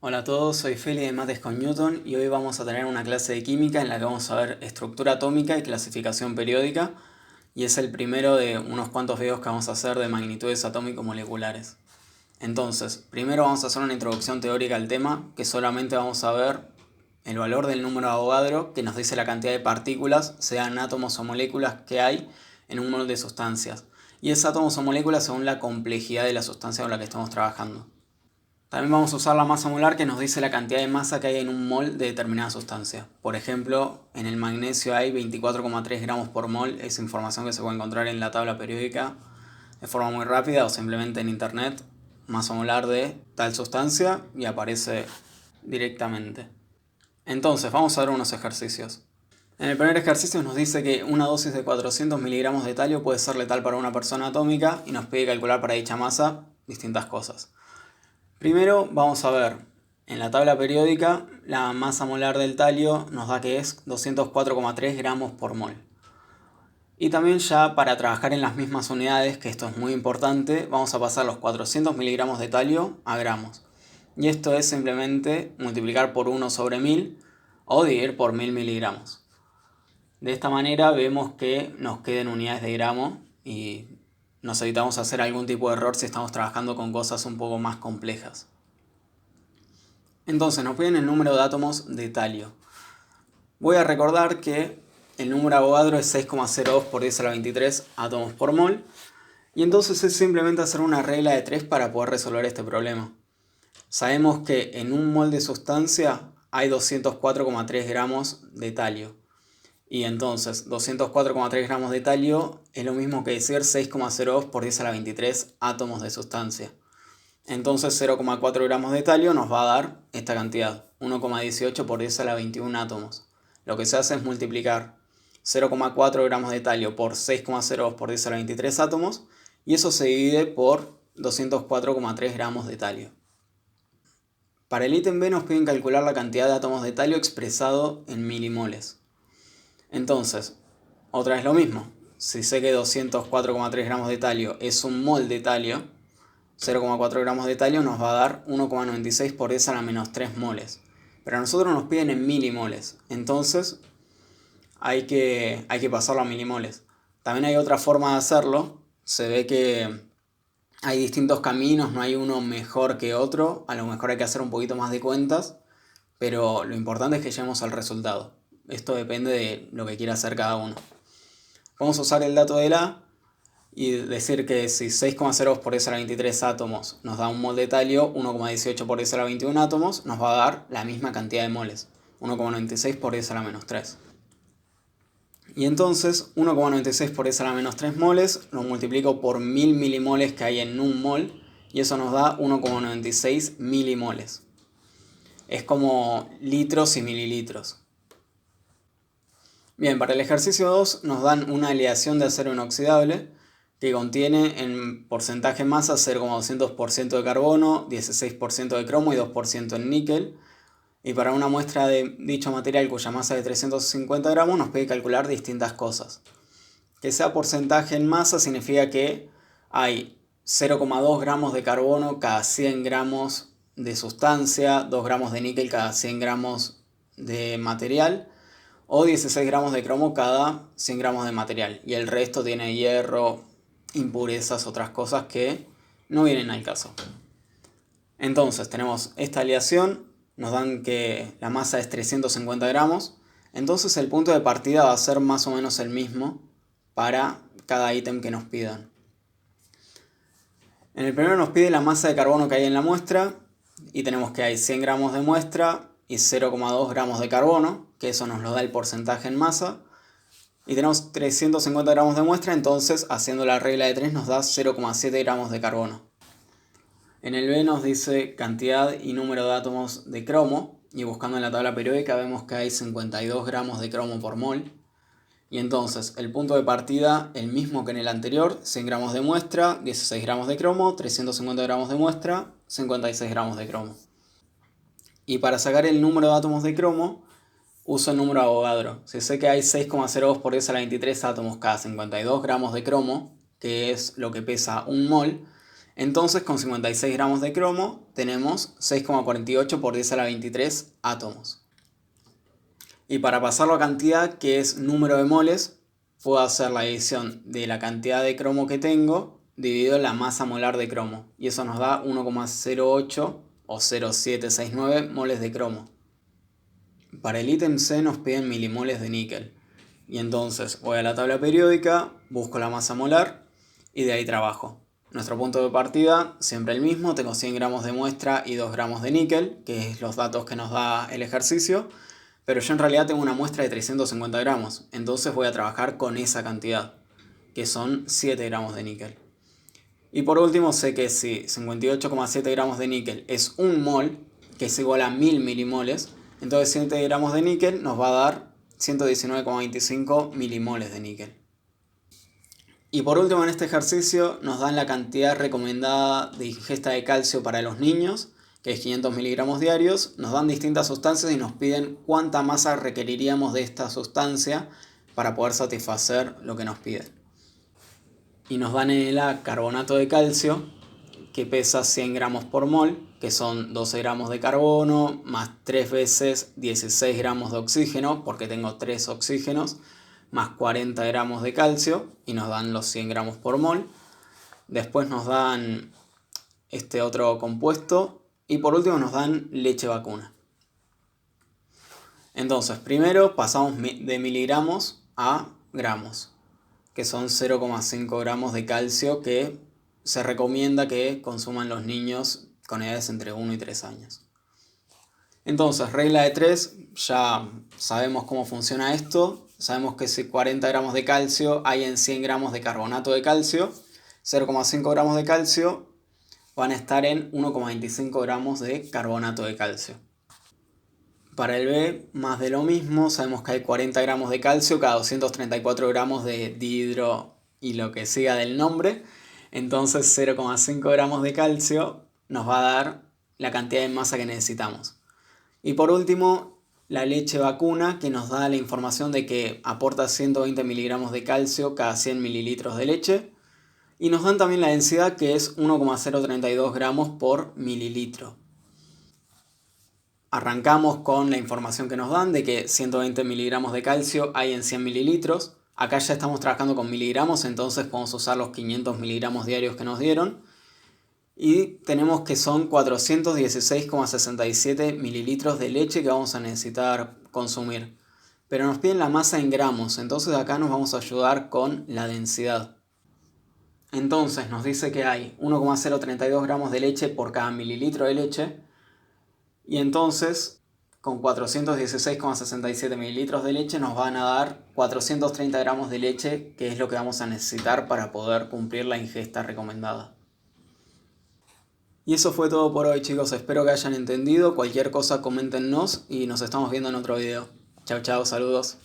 Hola a todos, soy Feli de Mates con Newton y hoy vamos a tener una clase de química en la que vamos a ver estructura atómica y clasificación periódica, y es el primero de unos cuantos videos que vamos a hacer de magnitudes atómico-moleculares. Entonces, primero vamos a hacer una introducción teórica al tema, que solamente vamos a ver el valor del número de Avogadro, que nos dice la cantidad de partículas, sean átomos o moléculas, que hay en un mol de sustancias. Y es átomos o moléculas según la complejidad de la sustancia con la que estamos trabajando. También vamos a usar la masa molar, que nos dice la cantidad de masa que hay en un mol de determinada sustancia. Por ejemplo, en el magnesio hay 24,3 gramos por mol. Es información que se puede encontrar en la tabla periódica de forma muy rápida o simplemente en internet, masa molar de tal sustancia, y aparece directamente. Entonces, vamos a ver unos ejercicios. En el primer ejercicio nos dice que una dosis de 400 miligramos de talio puede ser letal para una persona atómica y nos pide calcular para dicha masa distintas cosas. Primero vamos a ver, en la tabla periódica, la masa molar del talio nos da que es 204,3 gramos por mol. Y también, ya para trabajar en las mismas unidades, que esto es muy importante, vamos a pasar los 400 miligramos de talio a gramos. Y esto es simplemente multiplicar por 1 sobre 1000 o dividir por 1000 miligramos. De esta manera vemos que nos quedan unidades de gramo y nos evitamos hacer algún tipo de error si estamos trabajando con cosas un poco más complejas. Entonces nos piden el número de átomos de talio. Voy a recordar que el número de Avogadro es 6,02 por 10 a la 23 átomos por mol, y entonces es simplemente hacer una regla de 3 para poder resolver este problema. Sabemos que en un mol de sustancia hay 204,3 gramos de talio, y entonces 204,3 gramos de talio es lo mismo que decir 6,02 por 10 a la 23 átomos de sustancia. Entonces 0,4 gramos de talio nos va a dar esta cantidad, 1,18 por 10 a la 21 átomos. Lo que se hace es multiplicar 0,4 gramos de talio por 6,02 por 10 a la 23 átomos, y eso se divide por 204,3 gramos de talio. Para el ítem B nos piden calcular la cantidad de átomos de talio expresado en milimoles. Entonces, otra vez lo mismo. Si sé que 204,3 gramos de talio es un mol de talio, 0,4 gramos de talio nos va a dar 1,96 por 10 a la menos 3 moles. Pero a nosotros nos piden en milimoles, entonces hay que pasarlo a milimoles. También hay otra forma de hacerlo. Se ve que hay distintos caminos, no hay uno mejor que otro. A lo mejor hay que hacer un poquito más de cuentas, pero lo importante es que lleguemos al resultado. Esto depende de lo que quiera hacer cada uno. Vamos a usar el dato de la y decir que si 6,02 por 10 a la 23 átomos nos da un mol de talio, 1,18 por 10 a la 21 átomos nos va a dar la misma cantidad de moles, 1,96 por 10 a la menos 3. Y entonces 1,96 por 10 a la menos 3 moles lo multiplico por 1000 milimoles que hay en un mol, y eso nos da 1,96 milimoles. Es como litros y mililitros. Bien, para el ejercicio 2 nos dan una aleación de acero inoxidable que contiene en porcentaje masa 0,200% de carbono, 16% de cromo y 2% en níquel. Y para una muestra de dicho material cuya masa es de 350 gramos nos pide calcular distintas cosas. Que sea porcentaje en masa significa que hay 0,2 gramos de carbono cada 100 gramos de sustancia, 2 gramos de níquel cada 100 gramos de material, o 16 gramos de cromo cada 100 gramos de material, y el resto tiene hierro, impurezas, otras cosas que no vienen al caso. Entonces tenemos esta aleación, nos dan que la masa es 350 gramos, entonces el punto de partida va a ser más o menos el mismo para cada ítem que nos pidan. En el primero nos pide la masa de carbono que hay en la muestra, y tenemos que hay 100 gramos de muestra y 0,2 gramos de carbono, que eso nos lo da el porcentaje en masa. Y tenemos 350 gramos de muestra, entonces haciendo la regla de 3 nos da 0,7 gramos de carbono. En el B nos dice cantidad y número de átomos de cromo, y buscando en la tabla periódica vemos que hay 52 gramos de cromo por mol. Y entonces el punto de partida, el mismo que en el anterior, 100 gramos de muestra, 16 gramos de cromo, 350 gramos de muestra, 56 gramos de cromo. Y para sacar el número de átomos de cromo, uso el número de Avogadro. Si sé que hay 6,02 por 10 a la 23 átomos cada 52 gramos de cromo, que es lo que pesa un mol, Entonces con 56 gramos de cromo tenemos 6,48 por 10 a la 23 átomos. Y para pasarlo a cantidad, que es número de moles, puedo hacer la división de la cantidad de cromo que tengo dividido en la masa molar de cromo. Y eso nos da 1,08 o 0,769 moles de cromo. Para el ítem C nos piden milimoles de níquel. Y entonces voy a la tabla periódica, busco la masa molar y de ahí trabajo. Nuestro punto de partida siempre el mismo, tengo 100 gramos de muestra y 2 gramos de níquel, que es los datos que nos da el ejercicio. Pero yo en realidad tengo una muestra de 350 gramos, entonces voy a trabajar con esa cantidad, que son 7 gramos de níquel. Y por último sé que si 58,7 gramos de níquel es 1 mol, que es igual a 1000 milimoles, entonces 7 gramos de níquel nos va a dar 119,25 milimoles de níquel. Y por último en este ejercicio nos dan la cantidad recomendada de ingesta de calcio para los niños, que es 500 miligramos diarios. Nos dan distintas sustancias y nos piden cuánta masa requeriríamos de esta sustancia para poder satisfacer lo que nos piden. Y nos dan en el A carbonato de calcio, que pesa 100 gramos por mol, que son 12 gramos de carbono, más 3 veces 16 gramos de oxígeno, porque tengo 3 oxígenos, más 40 gramos de calcio, y nos dan los 100 gramos por mol. Después nos dan este otro compuesto, y por último nos dan leche vacuna. Entonces, primero pasamos de miligramos a gramos, que son 0,5 gramos de calcio que se recomienda que consuman los niños con edades entre 1 y 3 años. Entonces, regla de 3, ya sabemos cómo funciona esto. Sabemos que si 40 gramos de calcio hay en 100 gramos de carbonato de calcio, 0,5 gramos de calcio van a estar en 1,25 gramos de carbonato de calcio. Para el B, más de lo mismo, sabemos que hay 40 gramos de calcio cada 234 gramos de dihidro y lo que siga del nombre. Entonces 0,5 gramos de calcio nos va a dar la cantidad de masa que necesitamos. Y por último, la leche vacuna, que nos da la información de que aporta 120 miligramos de calcio cada 100 mililitros de leche. Y nos dan también la densidad, que es 1,032 gramos por mililitro. Arrancamos con la información que nos dan de que 120 miligramos de calcio hay en 100 mililitros. Acá ya estamos trabajando con miligramos, entonces podemos usar los 500 miligramos diarios que nos dieron. Y tenemos que son 416,67 mililitros de leche que vamos a necesitar consumir. Pero nos piden la masa en gramos, entonces acá nos vamos a ayudar con la densidad. Entonces nos dice que hay 1,032 gramos de leche por cada mililitro de leche. Y entonces con 416,67 mililitros de leche nos van a dar 430 gramos de leche, que es lo que vamos a necesitar para poder cumplir la ingesta recomendada. Y eso fue todo por hoy, chicos, espero que hayan entendido. Cualquier cosa coméntenos y nos estamos viendo en otro video. Chao, chao, saludos.